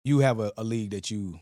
you have a league that you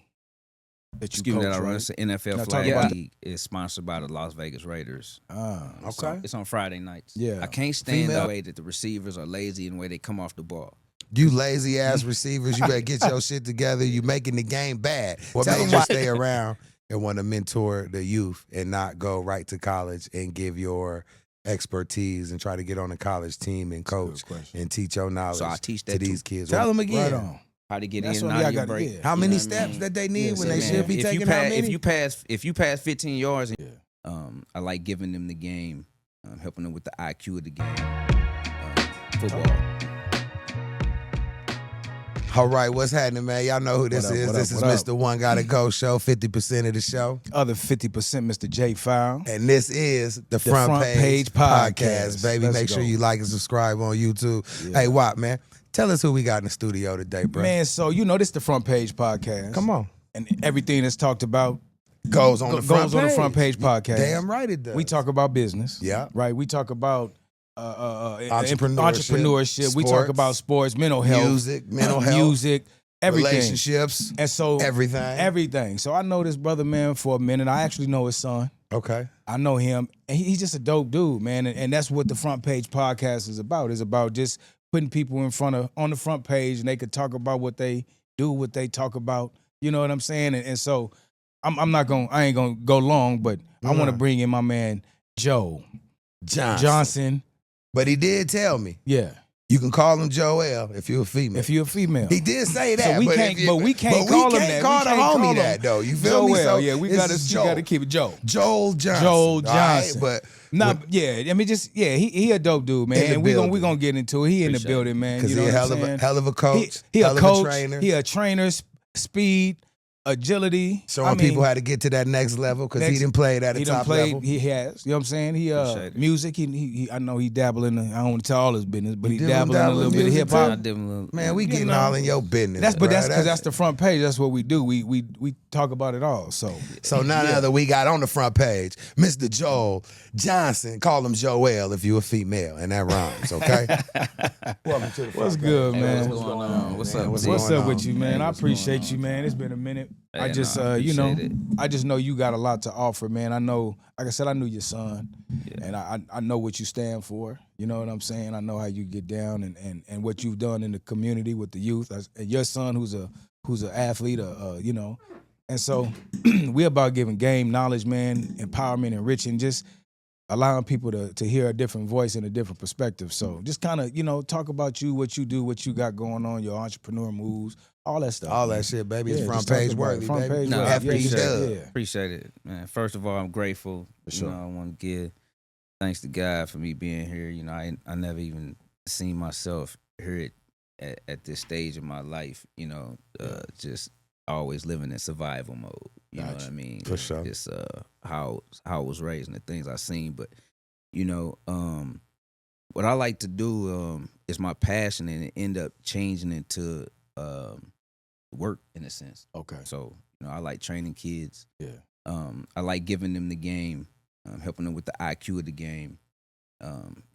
Excuse me, coach, that I run. right? It's the NFL Now, talk Flag about League. It's sponsored by the Las Vegas Raiders. Okay. It's on Friday nights. Yeah. I can't stand Female? the way that the receivers are lazy and the way they come off the ball. You lazy ass receivers, you better get your shit together. You making the game bad. What Tell made them you why- stay around and want to mentor the youth and not go right to college and give your expertise and try to get on a college team and coach question. and teach your knowledge So I teach to that these too. kids? Tell them again. Right on. How to get That's in what and out I of your got- break. yeah. How You many know what I steps mean? that they need Yeah, when so they man, should be if you taking how pass, many? if you pass 15 yards, Yeah. I like giving them the game, helping them with the IQ of the game. Football. All right, what's happening, man? Y'all know who this What up, is. what This up, is what Mr. One Gotta Go Show, 50% of the show. Other 50%, Mr. J Fowl. And this is the Front, Front Page, Page Podcast, Podcast. baby. Let's Make go. sure you like and subscribe on YouTube. Yeah. Hey, Watt, man, tell us who we got in the studio today, bro. Man, so you know this the Front Page Podcast. Come on. And everything that's talked about Goes on the front goes on the Front Page Podcast. Damn right it does. We talk about business. Yeah. Right. We talk about Entrepreneurship, We talk sports, about sports, mental health, music, mental health, music, everything. relationships, And so everything. everything. So I know this brother, man, for a minute. I actually know his son. Okay. I know him, and he's just a dope dude, man. And that's what the Front Page Podcast is about. It's about just putting people on the front page, and they could talk about what they do, what they talk about. You know what I'm saying? And so I ain't gonna go long, but I want to bring in my man Joe Johnson. But he did tell me Yeah, you can call him Joel if you're a female. if you're a female. He did say that. So we but can't- if you- but we can't call him that. Call We the can't call homie him that though. You feel me? Joel, So yeah, we this gotta is you gotta keep it Joe. Joel Johnson. Joel all right? Johnson. But Nah, yeah. I mean, just he a dope dude, man. In the And we building. gonna get into it. He in the Appreciate building, man. because You know he a what hell I'm of saying? a hell of a coach, He hell a of coach. a trainer. He a trainer, speed, agility. Showing I mean, people how to get to that next level because he next- didn't play it at a he done top played. level. He has. You know what I'm saying? He Appreciate it. music. He I know he dabble in. I don't want to tell all his business, but he You dabble in a little bit of music hip too? I hop. did a little, Man, we You getting know. all in your business. That's bro. because that's the front page. That's what we do. We talk about it all. So So none other we got on the front page, Mr. Joel Johnson. Call him Joel if you a female, and that rhymes, okay? Welcome to the what's front good, page. man? What's going on? What's up? What's What's going up with on? you, man? I What's going appreciate on, you, man. It's been a minute. I Hey, just, no, I you know, appreciate it. I just know you got a lot to offer, man. I know, like I said, I knew your son, and I know what you stand for. You know what I'm saying? I know how you get down and what you've done in the community with the youth. And your son, who's an athlete, you know, and so we about giving game knowledge, man, empowerment, enriching, just allowing people to hear a different voice and a different perspective. So just kind of, you know, talk about you, what you do, what you got going on, your entrepreneur moves, all that stuff. All man. that shit, baby. It's Yeah, front just talk page about worthy, it. Front baby. page No, worthy. I After you appreciate done. it. Yeah. Appreciate it, man. First of all, I'm grateful. sure. You know, I want to give thanks to God for me being here. You know, I never even seen myself here at this stage of my life. You know, just always living in survival mode. You know what I mean? For sure. Just how I was raised and the things I seen. But you know, what I like to do is my passion, and it end up changing into work in a sense. Okay. So, you know, I like training kids. Yeah. I like giving them the game, helping them with the IQ of the game.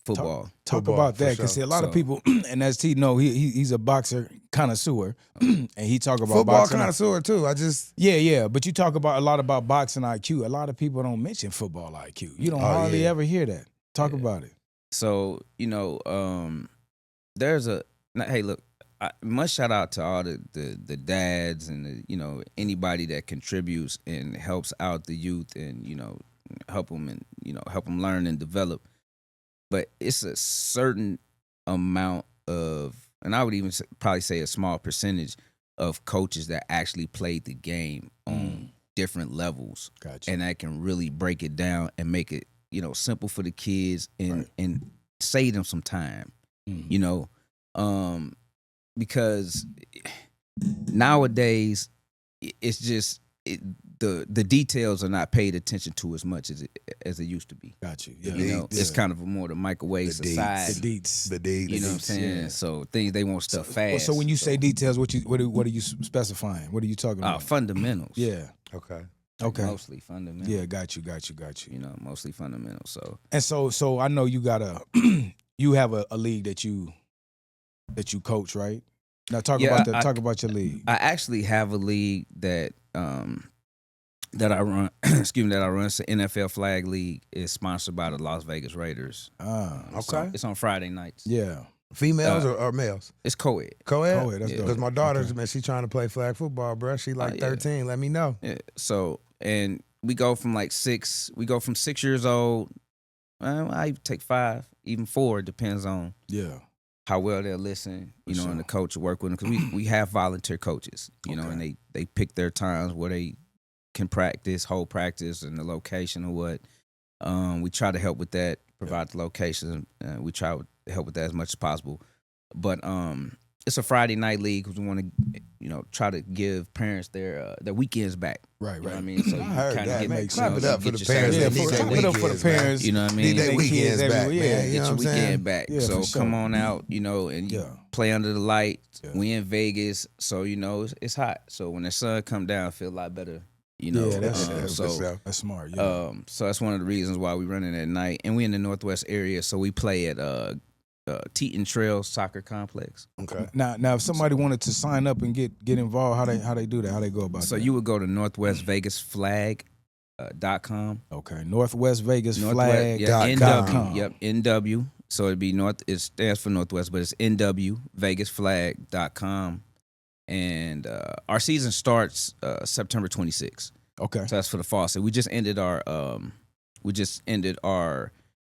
Football. Talk Football, about for that because sure. a lot of So- people, and as T know, he's a boxer connoisseur, and he talk about Football boxing. connoisseur too. I just Yeah, but you talk about a lot about boxing IQ. A lot of people don't mention football IQ. You don't hardly yeah. ever hear that. Talk about it. So, you know, hey, look, much shout out to all the dads and the, you know, anybody that contributes and helps out the youth and, you know, help them learn and develop. But it's a certain amount of, and I would even probably say a small percentage of coaches that actually played the game on different levels. Gotcha. And that can really break it down and make it, you know, simple for the kids and save them some time, you know, because nowadays it's just the details are not paid attention to as much as it used to be. Got you. Yeah. You know, deets. it's kind of a more the microwave The society. The deets. the deeds. You know what I'm saying? yeah. So things they want stuff fast. So when you say details, what are you specifying? What are you talking about? fundamentals. Yeah. Okay. Like Okay. mostly fundamentals. Yeah. Got you. You know, mostly fundamentals. So And so I know you got you have a league that you coach, right? Now talk Yeah, talk about your league. I actually have a league that that I run. Excuse me, that I run. It's the NFL Flag League. It's sponsored by the Las Vegas Raiders. Okay. It's on Friday nights. Yeah. Females or males? It's co-ed. Co-ed? Co-ed, that's dope. Because my daughter's, man, she trying to play flag football, bro. She like yeah. 13. Let me know. Yeah. So, and we go from like 6. We go from 6 years old. I take 5, even 4. It depends on Yeah. how well they'll listen, you know, sure. and the coach will work with them. Because we have volunteer coaches, you know, and they pick their times where they can practice, hold practice, and the location or what. We try to help with that, provide the location. We try to help with that as much as possible. But it's a Friday night league because we want to, you know, try to give parents their weekends back. Right, You know right. what I mean? So you heard kind of that. get, Man, clap you it know, up for get the your parents Saturday that need Sunday their clap it up for the weekends, man. parents. You know what I mean? Need their They weekends kids back, everywhere. man. Yeah. You Get know your what I'm saying? weekend back. Yeah, So for sure. come on out, you know, and you Yeah. play under the light. Yeah. We in Vegas, so you know it's hot. So when the sun come down, it feel a lot better. You know, Yeah, that's- that's so what's up. That's smart. Yeah. so that's one of the reasons why we running at night, and we in the Northwest area, so we play at Teton Trail Soccer Complex. Okay. Now, if somebody wanted to sign up and get involved, how they do that? How they go about So that? you would go to NorthwestVegasFlag.com. Okay. Northwest Vegas Northwest, yeah, Flag. NW. Yep, NW. So it'd be North. It stands for Northwest, but it's NW VegasFlag.com. And our season starts September 26th. Okay. So that's for the fall. So we just ended our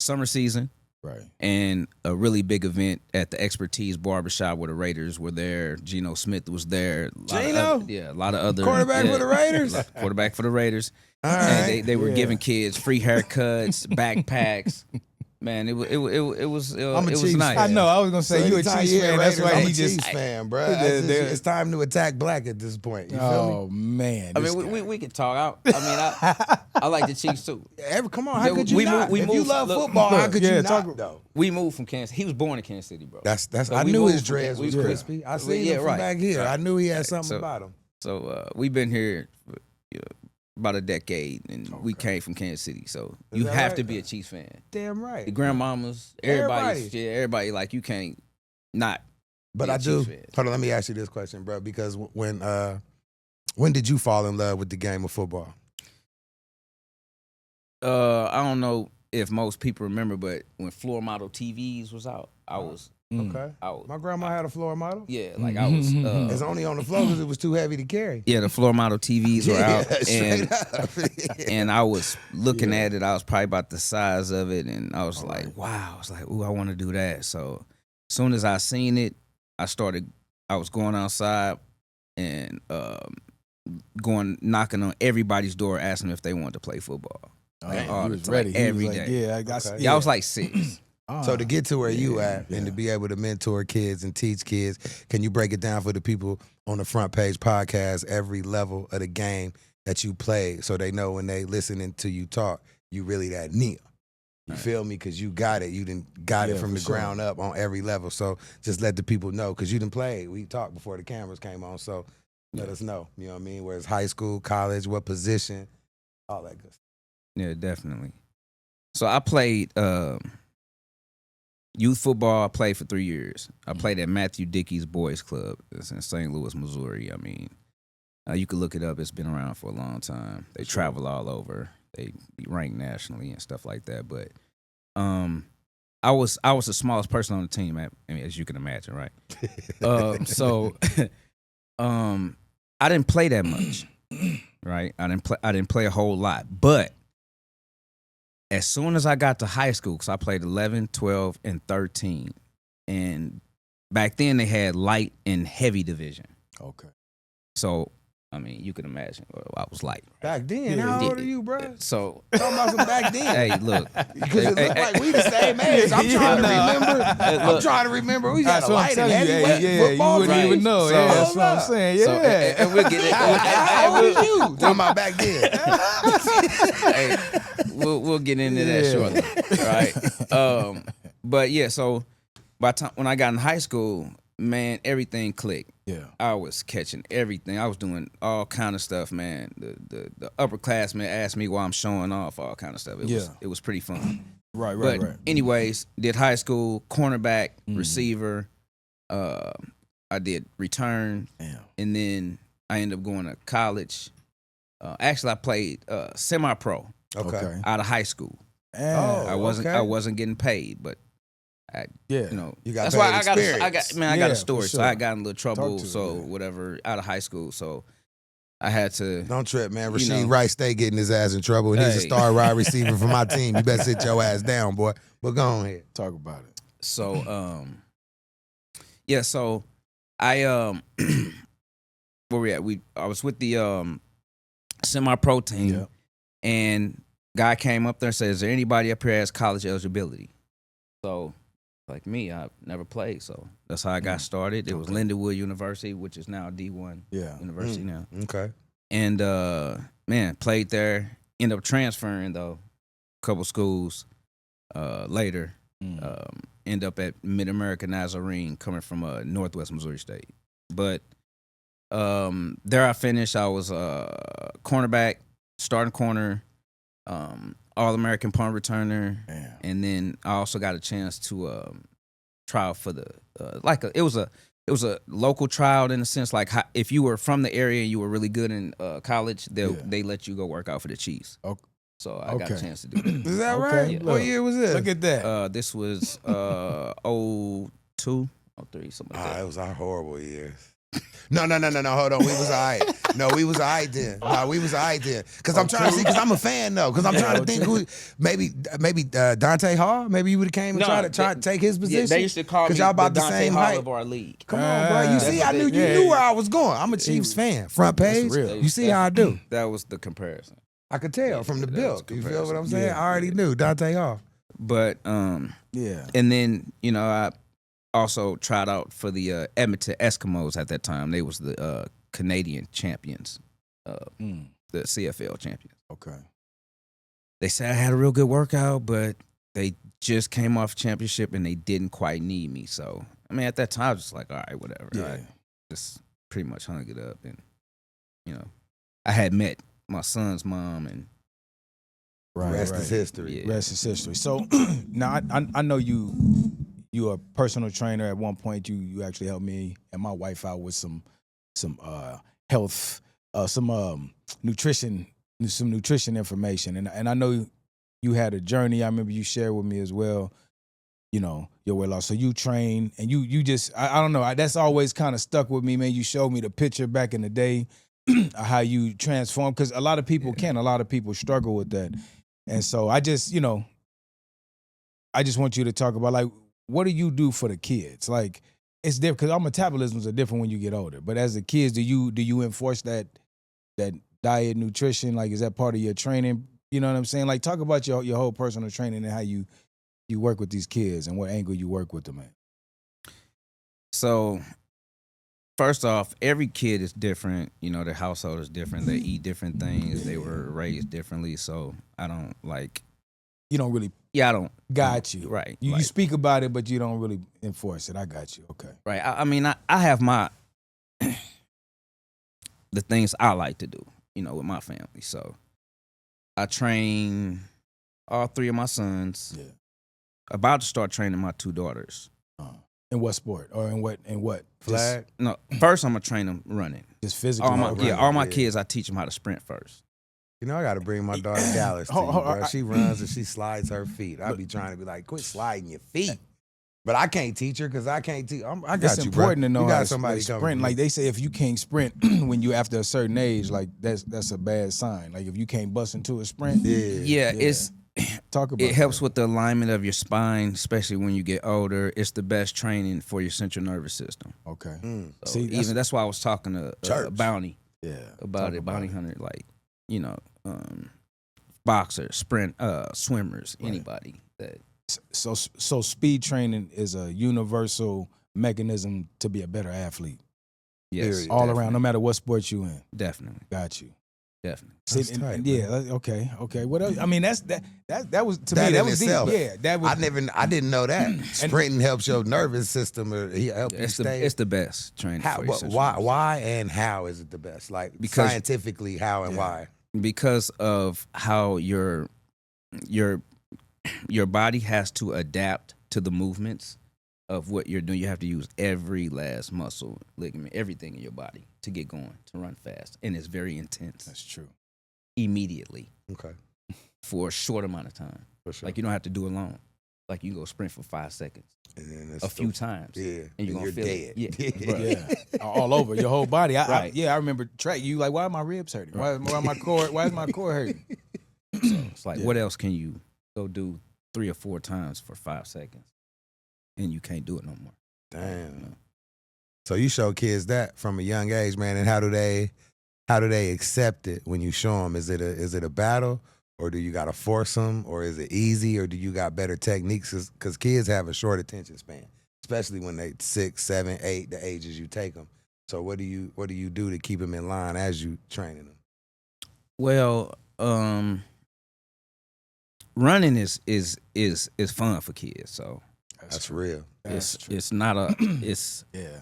summer season. Right. And a really big event at the Expertise Barbershop where the Raiders were there. Geno Smith was there. A lot of other Quarterback for the Raiders? Quarterback for the Raiders. All And right. they were Yeah. giving kids free haircuts, backpacks. Man, it was I'm a Chiefs nice. I know. I was gonna say you a anytime Chiefs you hear fan. That's Raiders, why I'm he a just. Chiefs fan, bro. They're- It's time to attack black at this point. You feel Oh man. I this mean, guy. we could talk out. I mean, I like the Chiefs too. me? Come on, how Yeah, could you we not? move- we If you move- love look, football, how look, could yeah, you talk- not, though? We moved from Kansas. He was born in Kansas City, bro. That's. So I we knew moved his from- dreads we- was yeah. crispy. I seen Yeah, him from right. back here. Right. I knew he had something So- about him. So we've been here for, about a decade, and we came from Kansas City. So you that have right? to be a Chiefs fan. Damn The right. grandmamas, everybody, like you can't not. But be a I do. Chiefs fan. Hold on, let me ask you this question, bro. Because when did you fall in love with the game of football? I don't know if most people remember, but when floor model TVs was out, I was Okay. out. My grandma had a floor model. Yeah, like I was. It's only on the floor because it was too heavy to carry. Yeah, the floor model TVs were out, straight and up. and I was looking at it. I was probably about the size of it, and I was like, wow. I was like, ooh, I want to do that. So as soon as I seen it, I was going outside and going knocking on everybody's door, asking if they wanted to play football. Oh, Like, he all was the time, ready. He every was like, day. Yeah, I got. Okay. Yeah, I was like 6. So to get to where you at yeah. and to be able to mentor kids and teach kids, can you break it down for the people on the Front Page podcast, every level of the game that you play, so they know when they listening to you talk, you really that Neil. You feel me? Because you got it. You didn't got it Yeah, from for the sure. ground up on every level. So just let the people know, because you didn't play. We talked before the cameras came on. So let us know. You know what I mean? Where's high school, college, what position, all that good stuff. Yeah, definitely. So I played youth football. I played for 3 years. I played at Matthew Dickey's Boys Club. It's in St. Louis, Missouri. I mean, you can look it up. It's been around for a long time. They travel all over. They be ranked nationally and stuff like that. But I was the smallest person on the team, as you can imagine, right? So I didn't play that much, right? I didn't play a whole lot, but as soon as I got to high school, because I played 11, 12, and 13, and back then they had light and heavy division. Okay. So, I mean, you can imagine I was light. Back then, Yeah. how old are you, bro? So, Talking about some back then. hey, look. Because it look like we the same age. I'm trying to remember. I'm Look. trying to remember. We got That's a what I'm light and telling you. heavyweight Yeah, football you wouldn't team. even know. So- Yeah, that's Hold what I'm up. saying. Yeah. So, and we'll get it. How old are you? Talking about back then. Hey, we'll get into that shortly, right? But yeah, so by the time when I got in high school, man, everything clicked. Yeah. I was catching everything. I was doing all kind of stuff, man. The upperclassmen asked me why I'm showing off all kind of stuff. It was pretty fun. Right. But Right. anyways, did high school, cornerback, receiver, I did return, Damn. and then I ended up going to college. Actually, I played semi-pro Okay. out of high school. Damn. Oh, I okay. wasn't getting paid, but Yeah. you You got that's paid why I got experience. I got Yeah, a for story. So sure. I got in a little trouble. to it, So yeah. whatever out of high school. So I had to. Don't trip, man. You Rasheed know. Rice stay getting his ass in trouble, and he's a Hey. star wide receiver for my team. You better sit your ass down, boy. But go on here. Talk about it. So yeah. So I where we at? I was with the semi-pro team, Yeah. and guy came up there and said, "Is there anybody up here has college eligibility?" So, like me, I never played, so that's how I got started. It was Lindenwood University, which is now D1 Yeah. University now, Okay. and man, played there. Ended up transferring though, a couple schools later. End up at Mid America Nazarene, coming from Northwest Missouri State, but. There I finished. I was cornerback, starting corner, All-American punt returner, Damn. and then I also got a chance to try out for the it was a local trial in a sense. Like if you were from the area and you were really good in college, they let you go work out for the Chiefs. Okay. So I got a Okay. chance to do that. Is that Okay, right? look. What year was this? Look at that. This was 02, 03, something like that. It was our horrible years. No. Hold on. We was all right. No, we was all right then. No, we was all right then. Because I'm trying to see, because I'm a fan, though. Because I'm trying to think who, maybe Dante Hall? Maybe you would have came and tried to take his position? Yeah, they used to call me y'all about the Dante same Hall height. of our league. Come on, bro. You see, That's you what they- knew where I was going. I'm a Chiefs fan. Front page. real. You see how I do. That was the comparison. I could tell from the that bill. was You feel what I'm comparison. saying? Yeah. I already knew Dante Hall. But Yeah. and then I also tried out for the Edmonton Eskimos at that time. They was the Canadian champions, Mm. the CFL champions. Okay. They said I had a real good workout, but they just came off championship and they didn't quite need me. So I mean, at that time, I was just like, all right, whatever. Yeah. I just pretty much hung it up, and I had met my son's mom, and Right. Rest right. is history. Yeah. Rest is history. So now I know you a personal trainer. At one point, you actually helped me and my wife out with some health, some nutrition information. And I know you had a journey. I remember you shared with me as well. Your weight loss. So you train and you just I don't know. That's always kind of stuck with me, man. You showed me the picture back in the day, how you transform, because a lot of people can. A lot of people struggle with that. And so I just want you to talk about, like, what do you do for the kids? Like, it's different because our metabolisms are different when you get older. But as the kids, do you enforce that diet, nutrition? Like, is that part of your training? You know what I'm saying? Like, talk about your whole personal training and how you work with these kids and what angle you work with them at. so first off, every kid is different. Their household is different. They eat different things. They were raised differently. So I don't like. You don't really Yeah, I don't. got you. Right. You like, speak about it, but you don't really enforce it. I got you. Okay. right. I mean, I have my the things I like to do. With my family. So I train all three of my sons. Yeah. About to start training my two daughters. In what sport or in what Flag. No, first I'm gonna train them running. Just physical. All my running, all my yeah. kids, I teach them how to sprint first. You know, I got to bring my daughter Dallas to you, Hold- bro. I- She runs and she slides her feet. I be trying to be like, quit sliding your feet. But I can't teach her because I can't teach. I got It's you, bro. important to know You how got to somebody sprint. coming. Like they say, if you can't sprint when you after a certain age, like that's a bad sign. Like if you can't bust into a sprint, Yeah, it's talk about it helps that. with the alignment of your spine, especially when you get older. It's the best training for your central nervous system. Okay. So See, that's why I was talking to Church. Bounty Yeah. about Talk it. Bounty Hunter, like boxers, sprint, swimmers, anybody that. So speed training is a universal mechanism to be a better athlete Yes, Period. all definitely, around, no matter what sport you in. Definitely, Got you. definitely. That's See, and- tight, and man. yeah. Okay. What else? I mean, that was to That me. That in was deep. itself. Yeah. That was. I didn't know that. Sprinting helps your nervous system, or he help you It's stay. it's the best training. how, for your but central why? nervous Why and how is it the best? Like Because- scientifically, how and Yeah. why? because of how your body has to adapt to the movements of what you're doing. You have to use every last muscle, ligament, everything in your body to get going, to run fast. And it's very intense. That's true. Immediately Okay. for a short amount of time. For sure. Like you don't have to do it long. Like you can go sprint for 5 seconds and then a few times. Yeah. And you're gonna feel dead. it. Yeah. Bruh. Yeah, all over your whole body. Right. I remember track. You like, why are my ribs hurting? Why my core? Why is my core hurting? It's like, Yeah. what else can you go do 3 or 4 times for 5 seconds? And you can't do it no more. Damn. So you show kids that from a young age, man, and how do they accept it when you show them? Is it a battle, or do you got to force them, or is it easy, or do you got better techniques? Because kids have a short attention span, especially when they 6, 7, 8, the ages you take them. So what do you do to keep them in line as you training them? Well, running is fun for kids. So That's real. it's not a it's Yeah.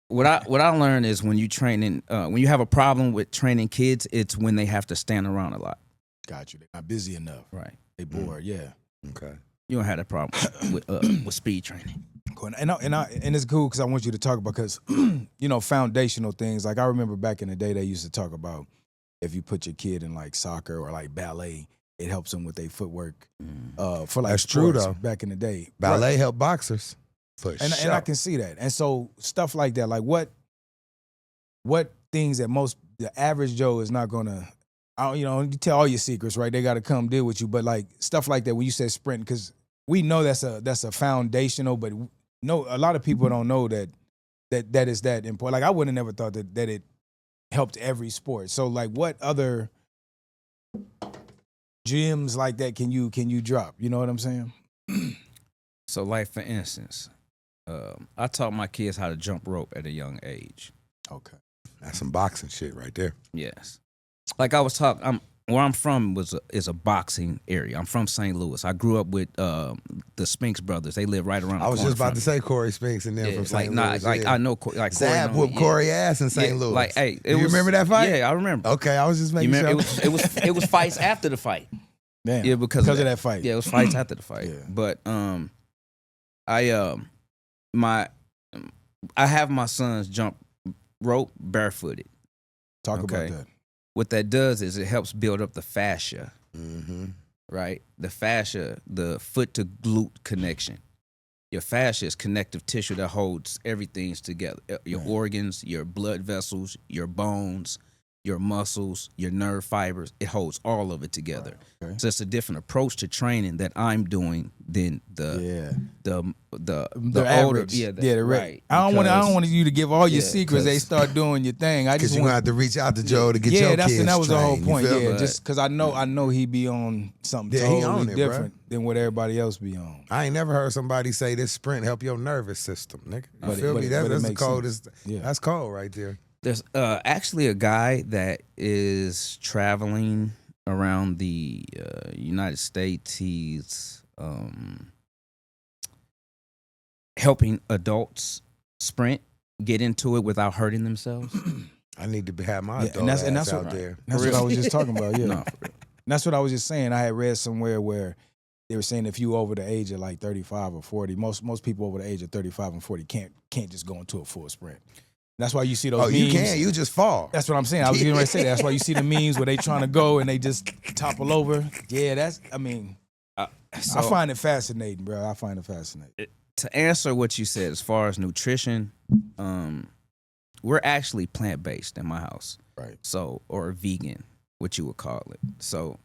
what I learned is when you training when you have a problem with training kids, it's when they have to stand around a lot. Got you. They're not busy enough. Right. They bored. Yeah. Okay. You don't have that problem with speed training. Cool. And it's cool because I want you to talk about, because foundational things. Like I remember back in the day, they used to talk about if you put your kid in like soccer or like ballet, it helps them with their footwork. For like That's true, sports though. back in the day. Ballet help boxers. For And sure. I can see that. And so stuff like that, like what things that the average Joe is not gonna, you tell all your secrets, right? They got to come deal with you. But like stuff like that, when you said sprint, because we know that's a foundational, but a lot of people don't know that is that important. Like I would have never thought that it helped every sport. So like, what other gems like that can you drop? You know what I'm saying? So like for instance, I taught my kids how to jump rope at a young age. Okay. That's some boxing shit right there. Yes. Like I was talking, where I'm from is a boxing area. I'm from St. Louis. I grew up with the Spinks brothers. They live right around the I was corner just about from to say Corey Spinks and them me. from Yeah, St. like Louis. like yeah. I know like Corey. Zab know- whooped yeah. Corey ass in St. Yeah, Louis. Like, hey, you remember that fight? Yeah, I remember. Okay, I was just You making remember sure. it was fights after the fight. Damn. Yeah, because of that fight. Yeah, it was fights after the fight. Yeah. But I have my sons jump rope barefooted. Talk Okay. about that. What that does is it helps build up the fascia, Mm-hmm. right? The fascia, the foot to glute connection. Your fascia is connective tissue that holds everything together. Your Right. organs, your blood vessels, your bones, your muscles, your nerve fibers. It holds all of it together. Okay. So it's a different approach to training that I'm doing than the older, average. the right. I don't want you to give all your Yeah, secrets. They 'cause- start doing your thing. I Because just you're want gonna have to reach out to Joe to get your kids that was the whole trained, you point. feel Yeah, me? just because I know he be on something Yeah, he totally on it, different than what everybody else be on. I ain't never heard somebody say this sprint help your nervous system, nigga. You But it- feel but me? it- That's but it the makes coldest. sense. Yeah. That's cold right there. There's actually a guy that is traveling around the United States. He's helping adults sprint, get into it without hurting themselves. I need to have my Yeah, adult and ass that's out what, there. That's what I was just talking about. Yeah, No, for real. And that's what I was just saying. I had read somewhere where they were saying if you over the age of like 35 or 40, most people over the age of 35 and 40 can't just go into a full sprint. That's why you see those Oh, memes. you can. You just fall. That's what I'm saying. I was getting ready to say that. That's why you see the memes where they trying to go and they just topple over. Yeah, I find it fascinating, bro. I find it fascinating. To answer what you said as far as nutrition, we're actually plant-based in my house. Right. So, or vegan, what you would call it. So,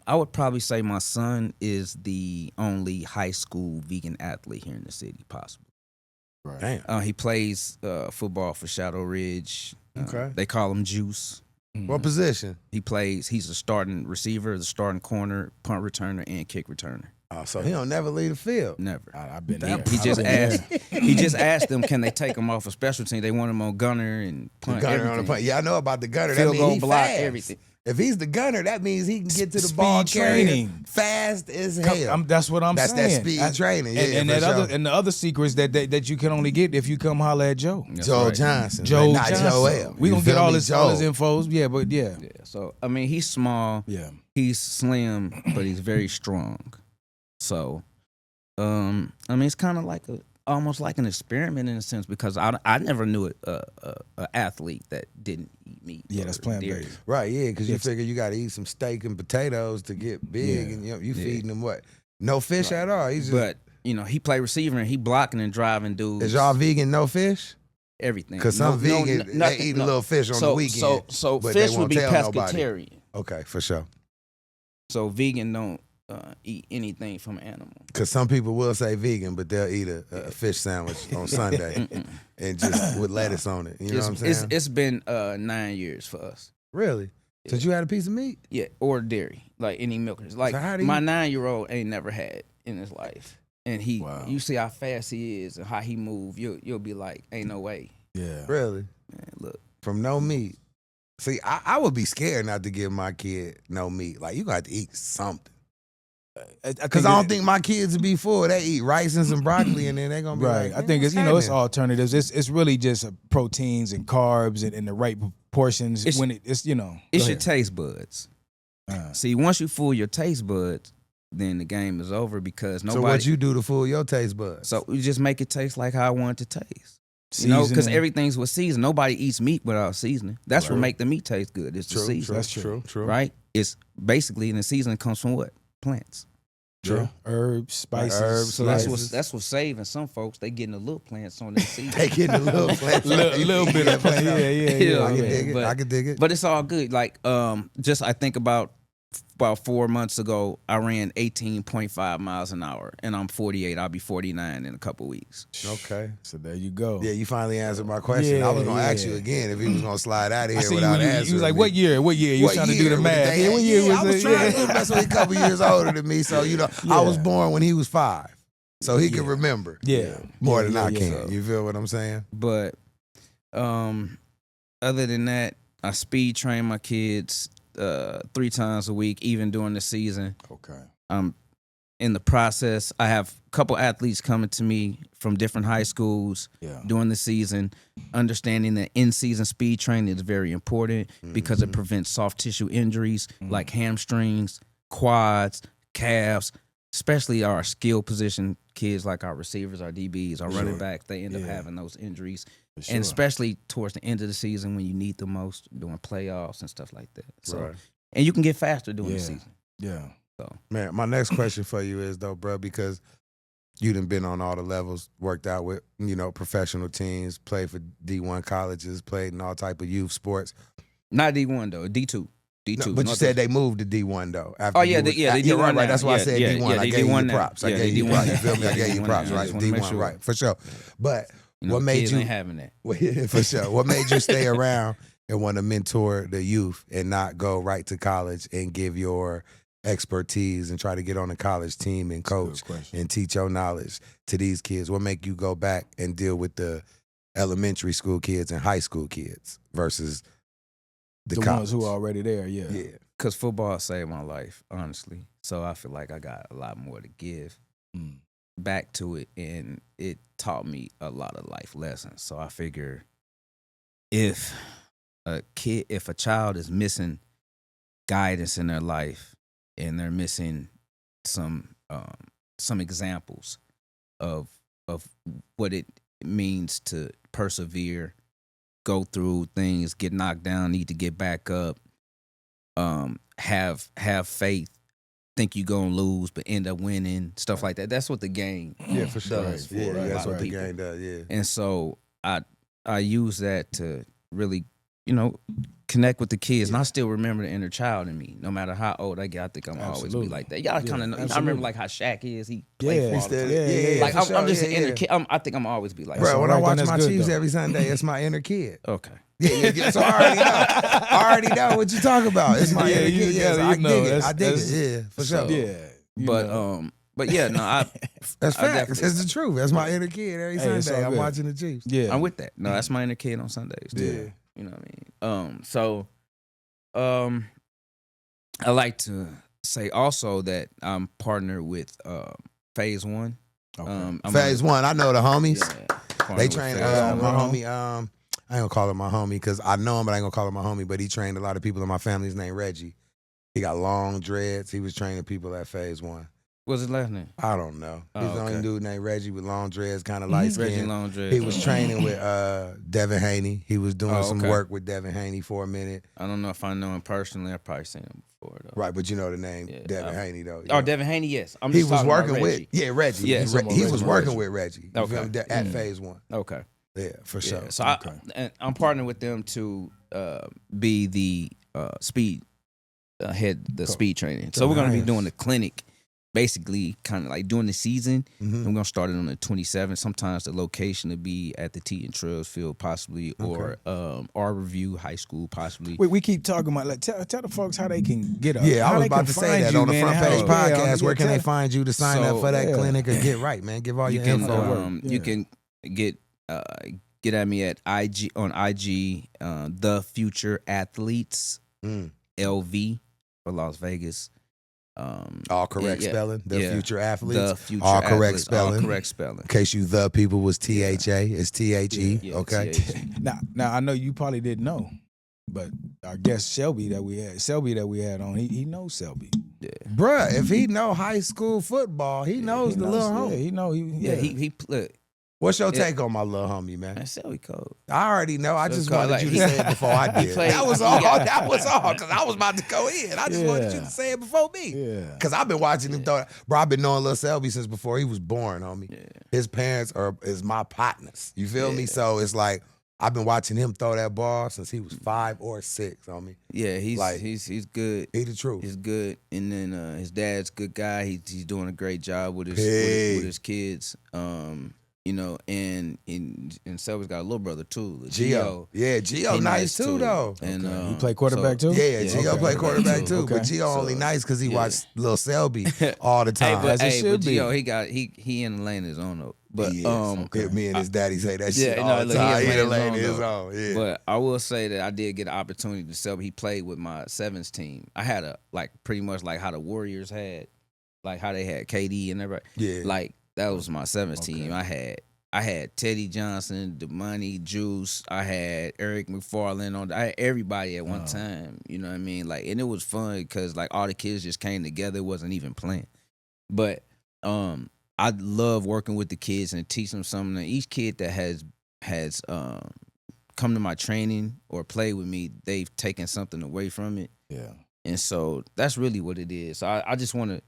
I would probably say my son is the only high school vegan athlete here in the city possible. Right. Damn. He plays football for Shadow Ridge. Okay. They call him Juice. What position? He's a starting receiver, the starting corner, punt returner, and kick returner. Oh, so he don't never leave the field. Never. I've been He, there. he just I've been asked. there. He just asked them, can they take him off a special team? They want him on gunner and punt. Gunner everything. on the punt. Yeah, I know about the gunner. That Field means goal he block, fast. everything. If he's the gunner, that means he can get to the Speed ball carrier training. fast as hell. That's what I'm That's saying. that speed training. Yeah, and for that sure. and the other secrets that you can only get if you come holler at Joe. That's Joe right. Johnson. Joe not Johnson. Joel. We You gonna get feel all me? his Joe. infos. Yeah, but yeah. Yeah. So I mean, he's small. Yeah. He's slim, but he's very strong. So I mean, it's kind of like almost like an experiment in a sense because I never knew a athlete that didn't eat meat. Yeah, or that's plant dairy. based. Right, yeah, because you Yes. figure you got to eat some steak and potatoes to get big, Yeah. and you feeding them what? No fish at all. He's just, But he play receiver and he blocking and driving dudes. is y'all vegan? No fish? everything? Because some vegan they eat a little fish on the weekend. So but they fish would won't be tell nobody. pescatarian. Okay, for sure. So vegan don't eat anything from animal. Because some people will say vegan, but they'll eat a fish sandwich on Sunday and just with lettuce on it. You know what I'm saying? It's been 9 years for us. Really? Since you had a piece of meat? Yeah, or dairy, like any milkers. Like So how do my you- 9-year-old ain't never had in his life, and Wow. you see how fast he is and how he move. You'll be like, ain't no way, Yeah. Really? man. Look, From no meat? See, I would be scared not to give my kid no meat. Like, you got to eat something. Because I don't think my kids would be full. They eat rice and some broccoli, and then they're going to be Right. like, I think "Man, it's what's it's happening?" alternatives. It's really just proteins and carbs and the right proportions It's- when it's it's Go your ahead. taste buds. Uh, See, once you fool your taste buds, then the game is over because So nobody. what you do to fool your taste buds? So you just make it taste like how I want it to taste. You know, because seasoning. everything's with season. Nobody eats meat without seasoning. That's what Right. make the meat taste good. It's the true, season, That's true. true. right? It's basically, and the seasoning comes from what? Plants. True. Yeah. Herbs, spices. herbs, So that's Slices. what's saving some folks. They getting the little plants on their season. They getting a little plant. little bit of plant. Yeah, yeah, Yeah, yeah. I can yeah. dig it. But- I can dig it. But it's all good. Like, just I think about 4 months ago, I ran 18.5 miles an hour, and I'm 48. I'll be 49 in a couple weeks. Okay. So there you go. Yeah, you finally answered my question. I was Yeah, gonna ask yeah. you again if he was gonna slide out of I here see you, without when answering. you was like, me. what year? What year? You was trying to do the math. Yeah, what year was I was it? trying Yeah. to mess with him. A couple years older than me, so I was Yeah. born when he was 5, so he can Yeah. remember Yeah. more Yeah, than yeah, I yeah. can. You feel what I'm saying? But other than that, I speed train my kids 3 times a week, even during the season. Okay. In the process, I have a couple athletes coming to me from different high schools Yeah. during the season, understanding that in-season speed training is very important because it prevents soft tissue injuries like hamstrings, quads, calves, especially our skill position kids like our receivers, our DBs, our running Sure. backs. They end up Yeah. having those injuries, For sure. and especially towards the end of the season when you need the most during playoffs and stuff like that. So, Right. and you can get faster during the Yeah. season. Yeah. Man, my next question for you is though, bro, because you done been on all the levels, worked out with professional teams, played for D1 colleges, played in all type of youth sports. Not D1 though, D2. D2. No, but you North- said they moved to D1 though. After Oh, yeah, you they D1 right. now. That's why I Yeah, said yeah, D1. yeah, I they gave D1 you now. props. I Yeah, gave they you D1 props. You now. feel me? I Yeah, gave you D1 props. now. I Right, just wanna make D1. sure. Right, for sure. But You know, what the made kids you ain't having that? for sure? What made you stay around and want to mentor the youth and not go right to college and give your expertise and try to get on a college team and coach Good question. and teach your knowledge to these kids? What make you go back and deal with the elementary school kids and high school kids versus the The college? ones who are already there. Yeah. Yeah. Because football saved my life, honestly. So I feel like I got a lot more to give Mm. back to it, and it taught me a lot of life lessons. So I figure if a child is missing guidance in their life and they're missing some examples of what it means to persevere, go through things, get knocked down, need to get back up, have faith, think you gonna lose but end up winning, stuff like that. That's what the game Yeah, for sure. does for Yeah, a that's lot what of the people. game does. Yeah. And so I use that to really, connect with the kids. And I still remember the inner child in me. No matter how old I get, I think I'm always Absolutely. be like that. Y'all kind of know. I absolutely. remember like how Shaq is. He played Yeah, for all the time. yeah, Like for I'm sure. just an Yeah, inner yeah. kid. I think I'm always be like, Bro, That's when I all right, watch then my that's good, Chiefs though. every Sunday, it's my inner kid. okay. Yeah. So I already know what you talk about. It's my Yeah, inner you kid. Yeah, so together, I you know, dig it. that's- I dig it. that's- Yeah, for So- sure. Yeah. you know. But yeah, no, That's I facts. definitely- It's the truth. That's my inner kid every Hey, it's Sunday. all I'm good. watching the Chiefs. Yeah. I'm with that. No, that's my inner kid on Sundays. Too. Yeah. You know what I mean? So I like to say also that I'm partnered with Phase One. Okay. I'm Phase one, I know the homies. partnered They with train Phase One. my homie. I ain't gonna call him my homie because I know him, but I ain't gonna call him my homie. But he trained a lot of people in my family. His name Reggie. He got long dreads. He was training people at Phase One. What's his last name? I don't know. Oh, He's the only okay. dude named Reggie with long dreads, kind of light skin. Reggie Long Dread. He was training with Devin Haney. He was doing some okay. work with Devin Haney for a minute. I don't know if I know him personally. I've probably seen him before though. Right, but you know the name Yeah, Devin Haney though. Oh, Yeah. Devin Haney, yes. I'm He just was talking about working with Reggie. Reggie. Yeah, He was working Reggie. with Reggie. You Okay. feel me? At Phase One. Okay. Yeah, for Yeah. sure. So Okay. I'm partnering with them to be the speed head the speed training. So we're gonna be Nice. doing the clinic, basically kind of like during the season. Mhm. We're gonna start it on the 27th. Sometimes the location will be at the Teton Trails Field, possibly, or Arborview High School, possibly. We keep talking about like tell the folks how they can get up. Yeah, I how was they about can to say find that you, on the man, Front and how Page they- yeah, Podcast. Where can they tell- find you to sign So- up for that Yeah. clinic or get right, man? Give all You your can info. you can get at me at IG The Future Athletes Mm. LV for Las Vegas. All correct yeah, spelling. The yeah. future athletes. The Future all correct Athletes, spelling. All correct spelling. In case you the people was THA, it's THE. Yeah, Okay. THE. Now I know you probably didn't know, but our guest Selby that we had on, he knows Selby. Bruh, if he know high school football, he knows He the knows, little yeah, homie. he know He look. What's your Yeah. take on my little homie, man? Man, Selby cold. I already know. I So just called, wanted like, you to he- say it before I he did. played- That was he all. got- That was all. Because I was about to go in. I just wanted you Yeah. to say it before me. Yeah. Because I've been watching him throw. Bro, I've been knowing Lil Selby since before he was born, homie. Yeah. His parents is my partners. You feel me? Yeah. So it's like I've been watching him throw that ball since he was 5 or 6, homie. Yeah, he's Like- he's good. He the truth. He's good, and then his dad's a good guy. He's doing a great job with his Hey. with his kids. You know, and Selby's got a little brother too, Gio. Yeah, Gio He nice too, though. And He play quarterback too? Yeah, Gio okay. play quarterback too. Okay. But Gio only So, nice because he yeah. watched Lil Selby all the Hey, time. but, As it hey, should but be. Gio, he in the lane of his own though. But Yeah, me and his daddy say that shit yeah, all no, the look, time. he He in the his lane own, his though. own. Yeah. But I will say that I did get an opportunity to sell. He played with my sevens team. I had a pretty much like how the Warriors had, like how they had KD and everybody. Yeah. Like that was my sevens Okay. team. I had Teddy Johnson, Damani Juice. I had Eric McFarland I had everybody at one time. You know what I mean? Like, and it was fun because like all the kids just came together. It wasn't even playing. But I love working with the kids and teaching them something. And each kid that has come to my training or played with me, they've taken something away from it. Yeah. And so that's really what it is. So I just want to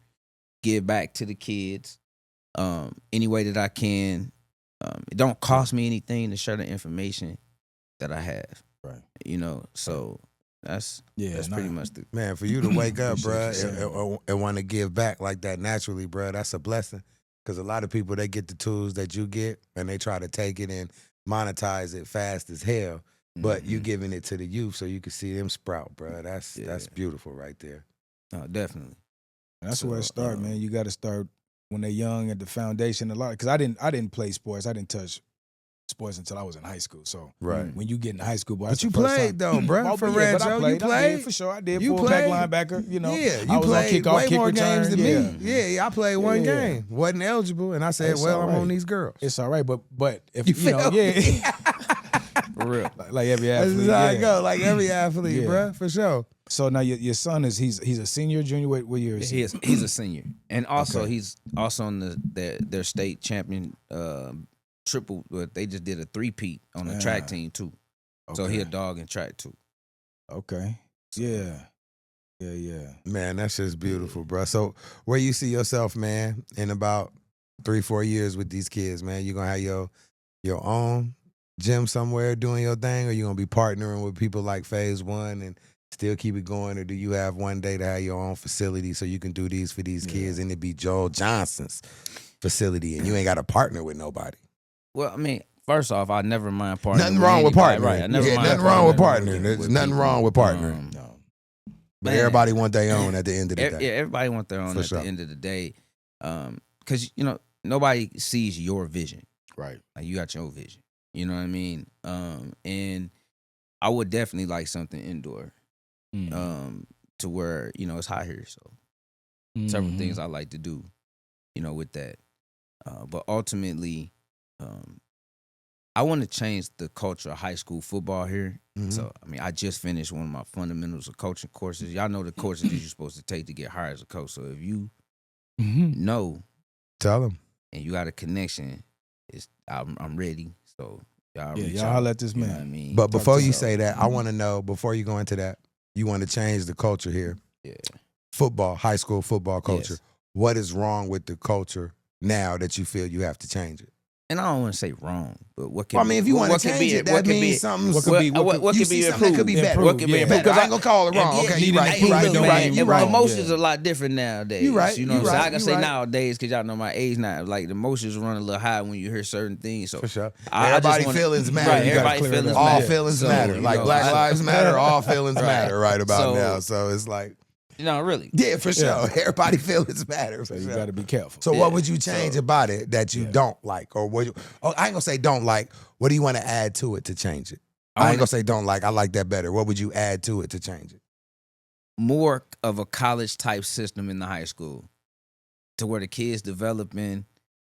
give back to the kids any way that I can. It don't cost me anything to share the information that I have. Right. You know, so that's pretty much the Man, for you to wake up, Appreciate you bruh, and want to give back like that naturally, bruh, that's a blessing. Because a lot of people, they get the tools that you get and they try to take it and monetize it fast as hell. But you Mhm. giving it to the youth so you can see them sprout, bruh. That's Yeah. beautiful right there. No, definitely. And that's So, where it starts, man. You got to start when they're young at the foundation. A lot because I didn't play sports. I didn't touch sports until I was in high school. So Right. when you get in high school, boy, But that's you the first played time. though, bruh, Oh, for but yeah, but Rancho. I You played. I played? did, for sure. I did. You Fullback, played? linebacker. You know, Yeah, you I was on played kickoff, way kick more return. games than yeah. me. Yeah, I played one Yeah. game. Wasn't eligible, and I said, It's well, all I'm on right. these girls. It's all right, but if You you know, feel me? yeah, For real. like every That's athlete. how I yeah. go. Like every athlete, Yeah. bruh, for sure. So now your son he's a senior, junior. What year is he? He's a senior, and also Okay. he's also on their state champion triple. They just did a 3-peat on the Yeah. track team too. So he a Okay. dog in track too. Okay. Yeah. Yeah. Man, that's just beautiful, bruh. So where you see yourself, man, in about 3-4 years with these kids, man? You gonna have your own gym somewhere doing your thing, or you gonna be partnering with people like Phase One and still keep it going, or do you have one day to have your own facility so you can do these for these kids and it be Joel Johnson's facility and you ain't got to partner with nobody? Well, I mean, first off, I never mind partnering. Nothing wrong with anybody. partnering. Right? I never Yeah, mind nothing wrong with partnering partnering. There's with nothing people. wrong with partnering. No. But Man. everybody want their own at the end of the Yeah, day. everybody want their own For at sure. the end of the day, because nobody sees your vision. Right. Like you got your own vision. You know what I mean? And I would definitely like something indoor, to where it's hot here. So several Mhm. things I like to do, with that. But ultimately, I want to change the culture of high school football here. Mhm. So, I mean, I just finished one of my fundamentals of coaching courses. Y'all know the courses that you're supposed to take to get hired as a coach. So if you know, Tell them. and you got a connection, I'm ready. So y'all reach y'all out. holler at this You know man. what I mean? But before you So, say that, I want to know, before you go into that, you want to change the culture here. yeah. Football, high school football culture. Yes. What is wrong with the culture now that you feel you have to change it? And I don't want to say wrong, but what can Well, I mean, if you want to what could change be it, what that could be means something. what could be- what you could see be something that could be improved? better. What could be Yeah. improved? Because I ain't gonna call it wrong. Yeah, Okay, need you an right. You right. You improvement, right. man. You right. Emotions Yeah. are a lot different nowadays. You right, You know you what I'm saying? right, I can you say right. nowadays because y'all know my age now. Like the emotions run a little high when you hear certain things. So For sure. I Everybody just wanna- feelings matter. Right, You gotta everybody clear it feelings up. All matter. feelings So, matter. you Like know, Black Lives Matter, all feelings Right. matter right about So- now. So it's like, No, really. yeah, for sure. Yeah. Everybody feelings matter. So For you sure. got to be careful. So Yeah. what would you change So- about it that you Yeah. don't like? Or what I ain't gonna say don't like. What do you want to add to it to change it? I wanna- ain't gonna say don't like. I like that better. What would you add to it to change it? More of a college type system in the high school to where the kids developing,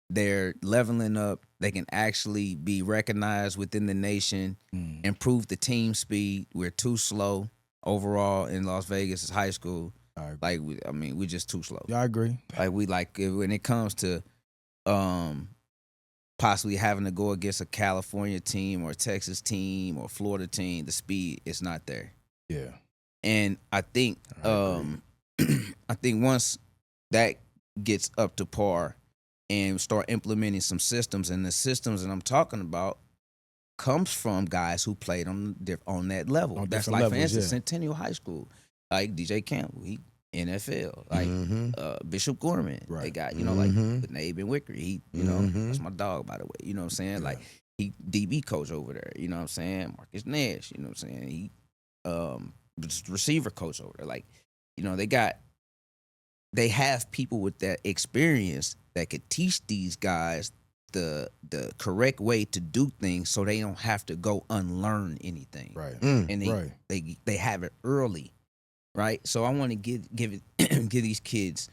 they're leveling up, they can actually be recognized within the nation, improve the team speed. We're too slow overall in Las Vegas as high school. I agree. Like we're just too slow. Yeah, I agree. When it comes to possibly having to go against a California team or a Texas team or Florida team, the speed is not there. Yeah. And I think I I think once that gets up to par and start implementing some systems, and the systems that I'm talking about comes from guys who played on that level. On That's different like, for levels, instance, yeah. Centennial High School, like DJ Campbell, he NFL, like Mhm. Bishop Gorman. They Right. got, you know, like Mhm. with Nabe and Wickery. He, you know, Mhm. that's my dog, by the way. You know what I'm saying? Like he DB coach over there. You know what I'm saying? Marcus Nash. You know what I'm saying? He receiver coach over there. Like, you know, they have people with that experience that could teach these guys the correct way to do things, so they don't have to go unlearn anything. Right. And Right. they have it early, right? So I want to give it give these kids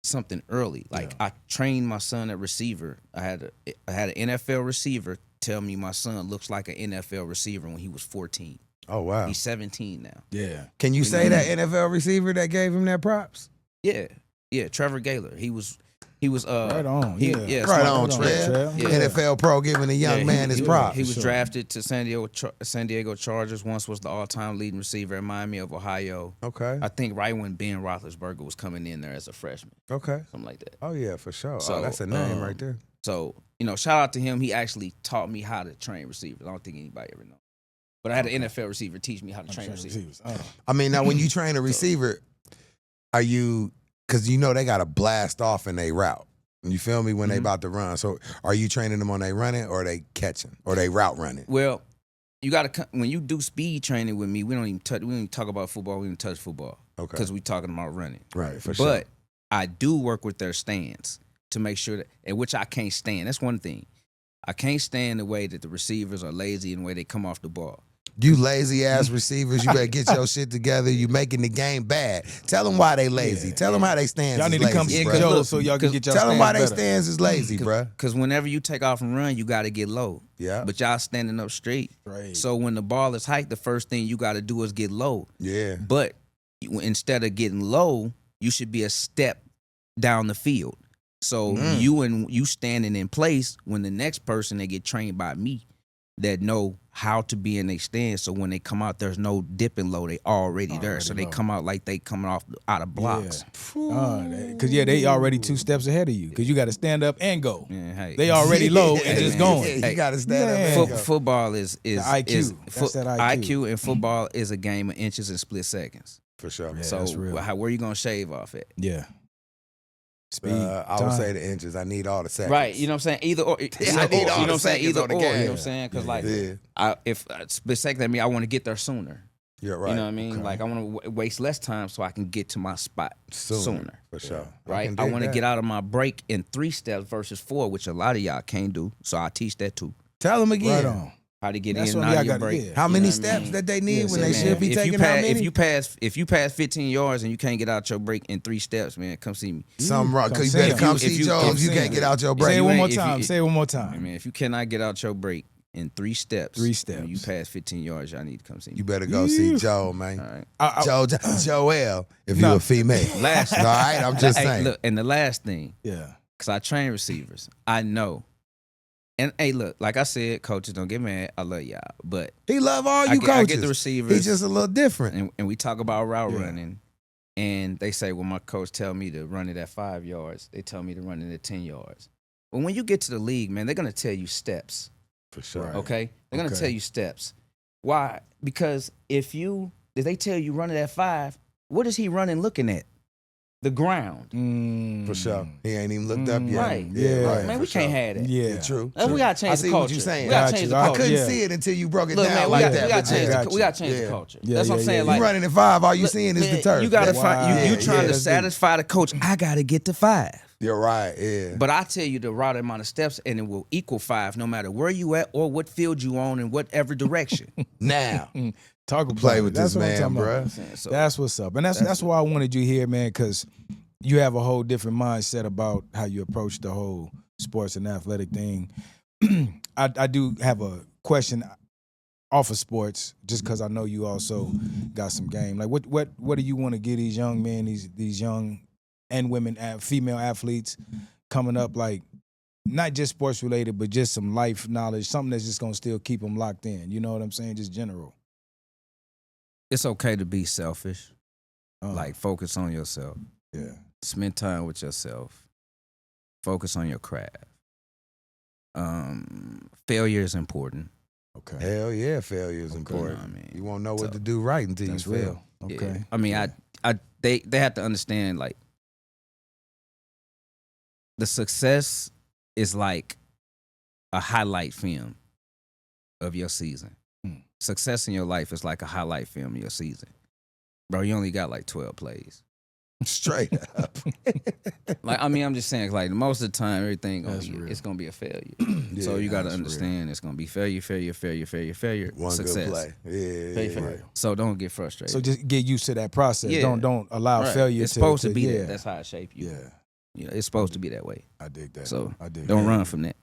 something early. Like I trained my son at receiver. I had an NFL receiver tell me my son looks like an NFL receiver when he was 14. Oh wow. He's 17 now. Yeah. Can you say that NFL receiver that gave him that props? Yeah, Trevor Gaylor. He was Right on. he- Yeah. yeah, Right smart- on, Right on, Trev. Trev. Yeah. NFL pro giving a young Yeah, man his props. He was Sure. drafted to San Diego Chargers. Once was the all-time leading receiver at Miami of Ohio. Okay. I think right when Ben Roethlisberger was coming in there as a freshman, Okay. something like that. Oh yeah, for sure. So, oh, that's a name right there. So, you know, shout out to him. He actually taught me how to train receivers. I don't think anybody ever knows. But I had an NFL receiver teach me how to train receivers. I mean, now when you train a receiver, are you, because you know they got to blast off in their route. You feel me? When they about to run. So are you training them on they running or they catching or they route running? Well, you got to, when you do speed training with me, we don't even talk about football. We don't touch football. Okay. Because we talking about running. Right, for sure. But I do work with their stands to make sure that, and which I can't stand. That's one thing. I can't stand the way that the receivers are lazy and the way they come off the ball. You lazy ass receivers, you better get your shit together. You making the game bad. Tell them why they lazy. Yeah, Tell them how they stands Y'all is need to lazy, come Yeah, bruh. to look, Joe so y'all can get y'all Tell them why they stands better. stands is lazy, bruh. Because whenever you take off and run, you got to get low. Yeah. But y'all standing up straight. Right. So when the ball is hiked, the first thing you got to do is get low. Yeah. But instead of getting low, you should be a step down the field. So you standing in place when the next person, they get trained by me that know how to be in their stand. So when they come out, there's no dipping low. They already there. So they low. come out like they coming off out of blocks. Because they already 2 steps ahead of you. Because you got to stand up and go. Man, hey. They already low and just man. going. Yeah, you got to stand up Man. and go. Football is IQ. That's that IQ. IQ and football is a game of inches and split seconds. For sure. Yeah, So that's real. where you gonna shave off at? Yeah. Speed. I would time. say the inches. I need all the seconds. Right, you know what I'm saying? Either or. I need you all know the what I'm saying? seconds Either on the or. game. You know what I'm saying? Because like, Yeah. if split second, that means I want to get there sooner. You're right. You know what I mean? Like I want to waste less time so I can get to my spot sooner. For sure. Right? I want to get out of my break in 3 steps versus 4, which a lot of y'all can't do. So I teach that too. Tell them again. Right on. How to get That's in what and out y'all of your gotta break. get. How You many know what I steps mean? that they need Yeah, when so they man, should be If taking you how pass, many? if you pass 15 yards and you can't get out your break in 3 steps, man, come see me. Something wrong. Come You see better him. come If see you- Joe if if you you- can't get out your Say break. it one more if you- time. Say it one more I time. mean, if you cannot get out your break in 3 steps. 3 When you steps. pass 15 yards, y'all need to come see me. You better go see Joe, man. All right. Joelle, if No. you're a female. Last, All right, I'm just Hey, saying. Look, and the last thing, Yeah. because I train receivers, I know. And hey, look, like I said, coaches, don't get mad. I love y'all, but He love all I you get, coaches. I get the receivers. He's just a little different. and we talk about route Yeah. running, and they say, well, my coach tell me to run it at 5 yards. They tell me to run it at 10 yards. But when you get to the league, man, they're gonna tell you steps. For sure. Right. Okay, they're gonna Okay. tell you steps. Why? Because if they tell you run it at 5, what is he running looking at? The ground. For sure. He ain't even looked up yet. Right. Yeah. right, Man, for we can't sure. have that. Yeah. True. We gotta change I the see culture. what you're saying. We gotta Got change you. the I I culture. couldn't Yeah. see it until you broke it Look, down man, we like got, that. we gotta but change yeah. the, we gotta change Yeah. the culture. Yeah, That's what I'm yeah, saying. yeah. Like, You running at 5, all you look, seeing is the man, turf. You gotta Wow. find you Yeah, trying yeah, to that's deep. satisfy the coach. I gotta get to 5. You're right, yeah. But I tell you the right amount of steps, and it will equal 5, no matter where you at or what field you on in whatever direction. Now, Talk about play it. with That's this what I'm man, talking about. bruh. So That's what's up, and that's why I wanted you here, man, because you have a whole different mindset about how you approach the whole sports and athletic thing. I do have a question off of sports, just because I know you also got some game. Like, what do you want to give these young men, these young and women, female athletes coming up, like not just sports related, but just some life knowledge, something that's just gonna still keep them locked in. You know what I'm saying? Just general. it's okay to be selfish. Uh, Like, focus on yourself. yeah. Spend time with yourself. Focus on your craft. Failure is important. Okay. Hell yeah, failure is important. You know what I mean? You won't know what So, to do right until That's you fail. real. Yeah. Okay. I mean, they have to understand, like, the success is like a highlight film of your season. Success in your life is like a highlight film of your season. Bro, you only got like 12 plays. Straight up. Like, I mean, I'm just saying, like, most of the time, everything That's real. it's gonna be a failure. Yeah, So you got to that's real. understand it's gonna be failure, One success. good play. Yeah, Failure, yeah, failure. yeah. So don't get frustrated. So just get used to that process. Yeah. Don't allow Right. failure. It's supposed to be yeah. that. That's how it shape you. Yeah, You know, it's supposed to be that way. I dig that. So I dig don't that. run from that.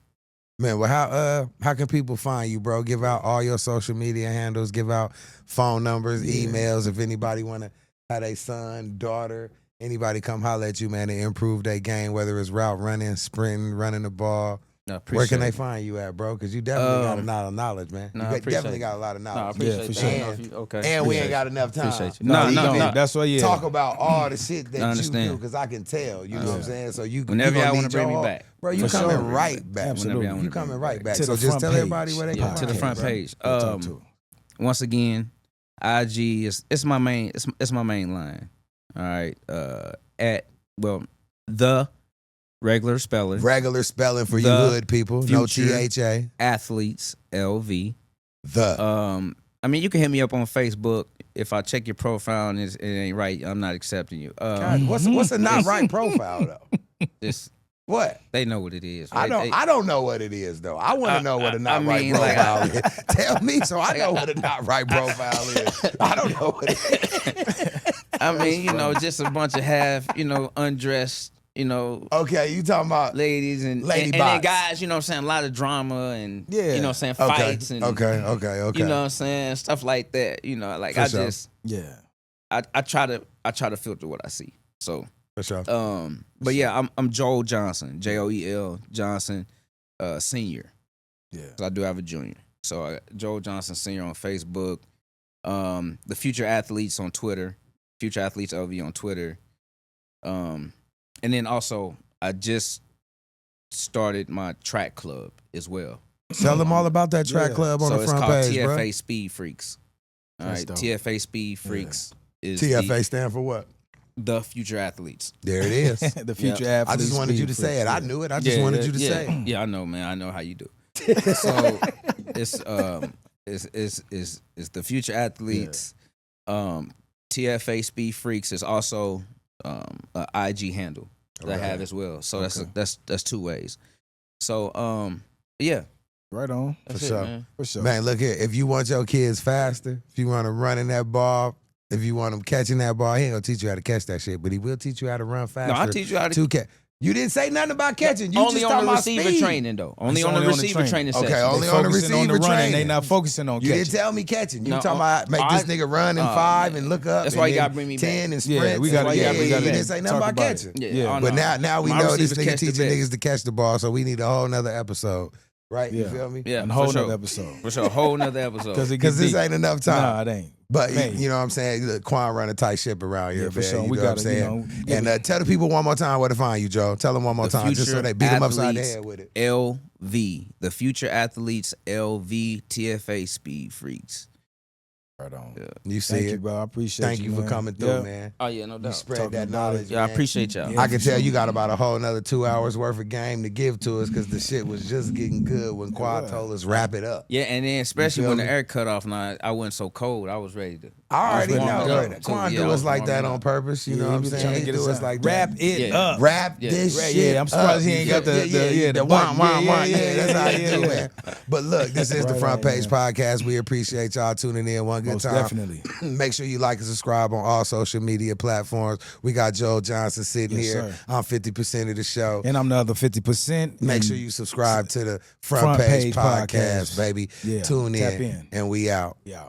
Man, well, how can people find you, bro? Give out all your social media handles. Give out phone numbers, Yeah. emails. If anybody want to have their son, daughter, anybody come holler at you, man, and improve their game, whether it's route running, sprinting, running the ball. No, Where appreciate can they it. find you at, bro? Because you definitely got a Um, lot of knowledge, man. no, I You appreciate definitely it. got a lot of No, I knowledge. appreciate for that. sure. I don't know if you- okay. And we Appreciate ain't got enough time. Appreciate you. to No, even no. That's why. Yeah. Talk about all the shit that I you understand. do, because I can tell. You know what I'm Yeah. saying? So you Whenever you y'all gonna want need to bring me your- back. Bro, you For coming sure. right back. Absolutely. Whenever y'all You wanna coming bring me right back. back. To So the just front tell page. everybody where they Yeah, can to the find front you, bro. page. We'll talk to it. Once again, IG is it's my main line. All right. The regular spelling. Regular spelling for you The hood people. No Future. THA. Athletes The. LV. I mean, you can hit me up on Facebook. If I check your profile and it ain't right, I'm not accepting you. God, what's a not right profile though? Just What? they know what it is. I Right? don't know what it is though. I want to know what a not right mean, like, profile is. Tell me so I know what a not right profile is. I don't know what it is. I mean, just a bunch of undressed, Okay, you talking about ladies and Lady then bots. guys, you know what I'm saying, a lot of drama and Yeah. you know what I'm saying, okay, fights and okay. you know what I'm saying, stuff like that. Like For I sure. just Yeah. I try to filter what I see. So For sure. but yeah, I'm Joel Johnson, Joel Johnson, senior. Yeah. 'Cause I do have a junior. So Joel Johnson Senior on Facebook. The Future Athletes on Twitter. Future Athletes LV on Twitter. And then also I just started my track club as well. Tell them all about that track Yeah. club on So the it's front called page, TFA bro. Speed Freaks. All That's right, dope. TFA Speed Freaks is TFA stand for what? the Future Athletes. There it is. The future Yeah. I athletes. just wanted you to speed say it. freaks, I yeah. knew it. I just wanted you to say it. Yeah, I know, man. I know how you do. So it's the Future Athletes. TFA Speed Freaks is also a IG handle that I Okay. have as well. So Okay. that's 2 ways. So yeah, Right on. that's For it, sure. man. For sure. Man, look here. If you want your kids faster, if you want them running that ball, if you want them catching that ball, he ain't gonna teach you how to catch that shit, but he will teach you how to run faster. No, I teach you how to. to catch. You didn't say nothing about catching. You only just on talking the about receiver speed. training though. Only It's on the only on the receiver training. training Okay, session. only They on the focusing on the receiver running. They training. not focusing on You catching. didn't tell me catching. You No, talking about make this I- nigga run in 5 and look up. That's and why you then gotta bring me 10 back. and Yeah, sprints. we gotta- yeah, we gotta you bring didn't say nothing Talk about about catching. it. Yeah, Yeah. I But know. now we My know this receivers nigga catch the teaching best. niggas to catch the ball, so we need a whole nother episode, right? You Yeah. feel me? Yeah, a whole for sure. nother episode. For sure, a whole nother episode. Because Because this ain't enough time. Nah, it ain't. But Man. you know what I'm saying? Look, Quan run a tight ship around here, Yeah, for man. sure. You We know what I'm gotta, saying? give And it- tell the people one more time where to find you, Joe. Tell them one more The time, just so Future they beat them upside the Athletes head with it. LV, the Future Athletes LV TFA Speed Freaks. Right on. Yeah. You see Thank it. you, bro. I appreciate Thank you for man. coming through, Yeah. man. Oh yeah, no You doubt. spread Talking that about knowledge. Yeah, I man. appreciate y'all. Yeah. I can for tell sure. you got about a whole another 2 hours worth of game to give to us because the shit was just getting good when Quad was. told us wrap it up. Yeah, and then especially feel when the me? air cut off, and I went so cold, I was ready to. I already was know. warming Right? up, too. Quan Yeah, do I us was like that warming on up. purpose. You know what he I'm was saying? trying to He get do us us out. like Wrap that. it Yeah. up. Wrap Yeah. this Right, shit yeah, I'm surprised up. he ain't got the the button. wah. Yeah, That's how yeah, you do, yeah. man. But look, this is the Right Front on, Page man. Podcast. We appreciate y'all tuning in one good Most time. definitely. Make sure you like and subscribe on all social media platforms. We got Joe Johnson sitting Yes, here. sir. I'm 50% of the show. And I'm the other 50%. Make and sure you subscribe to the Front Page Podcast, baby. Yeah, Tune tap in, in. and we out. Yeah.